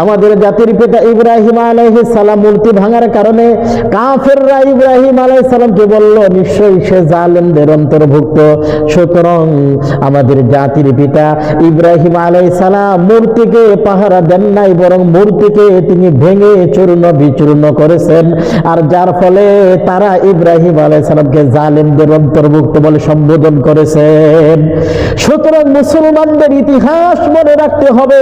আমাদের জাতির পিতা ইব্রাহিম আলাইহিস সালাম মূর্তি ভাঙার কারণে কাফেররা ইব্রাহিম আলাইহিস সালামকে বলল নিশ্চয়ই সে জালেমদের অন্তর্ভুক্ত। সুতরাং আমাদের জাতির পিতা ইব্রাহিম আলাইহিস সালাম মূর্তিকে পাহারা দেন নাই, বরং মূর্তিকে তিনি ভেঙে চূর্ণ বিচূর্ণ করেছেন। আর যার ফলে তারা ইব্রাহিম আলাইহিস সালামকে জালেমদের অন্তর্ভুক্ত বলে সম্বোধন করেছেন। সুতরাং মুসলমানদের ইতিহাস মনে রাখতে হবে।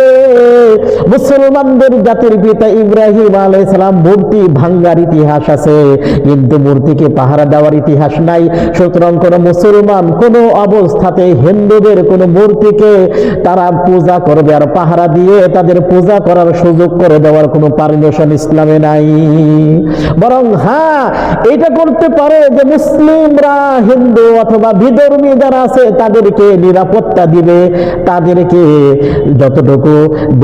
মুসলমানদের জাতির পিতা ইব্রাহিম আলাইহিস সালাম মূর্তি ভাঙ্গার ইতিহাস আছে, কিন্তু মূর্তিকে পাহারা দেওয়ার ইতিহাস নাই। সুতরাং কোন মুসলমান কোন অবস্থাতে হিন্দুদের কোন মূর্তিকে তারা পূজা করবে আর পাহারা দিয়ে তাদের পূজা করার সুযোগ করে দেওয়ার কোন পারমিশন ইসলামে নাই। বরং হ্যাঁ, এটা করতে পারে যে মুসলিমরা হিন্দু অথবা বিধর্মী যারা আছে তাদেরকে নিরাপত্তা দিবে, তাদেরকে যতটুকু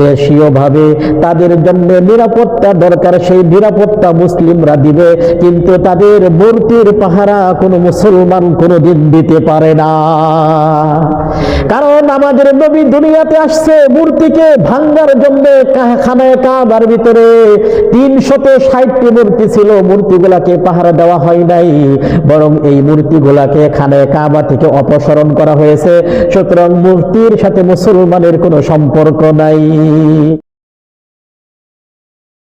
দেশীয় ভাবে তাদের জন্য নিরাপত্তা দরকার সেই নিরাপত্তা মুসলিমরা দিবে, কিন্তু তাদের মূর্তির পাহারা কোনো মুসলমান কোনোদিন দিতে পারে না। কারণ আমাদের নবী দুনিয়াতে আসছে মূর্তিকে ভাঙ্গার জন্য। খানায়ে কাবার ভিতরে 360টি মূর্তি ছিল, মূর্তিগুলাকে পাহারা দেওয়া হয় নাই, বরং এই মূর্তিগুলাকে খানায়ে কাবা থেকে অপসারণ করা হয়েছে। সুতরাং মূর্তির সাথে মুসলমানের কোনো সম্পর্ক নাই।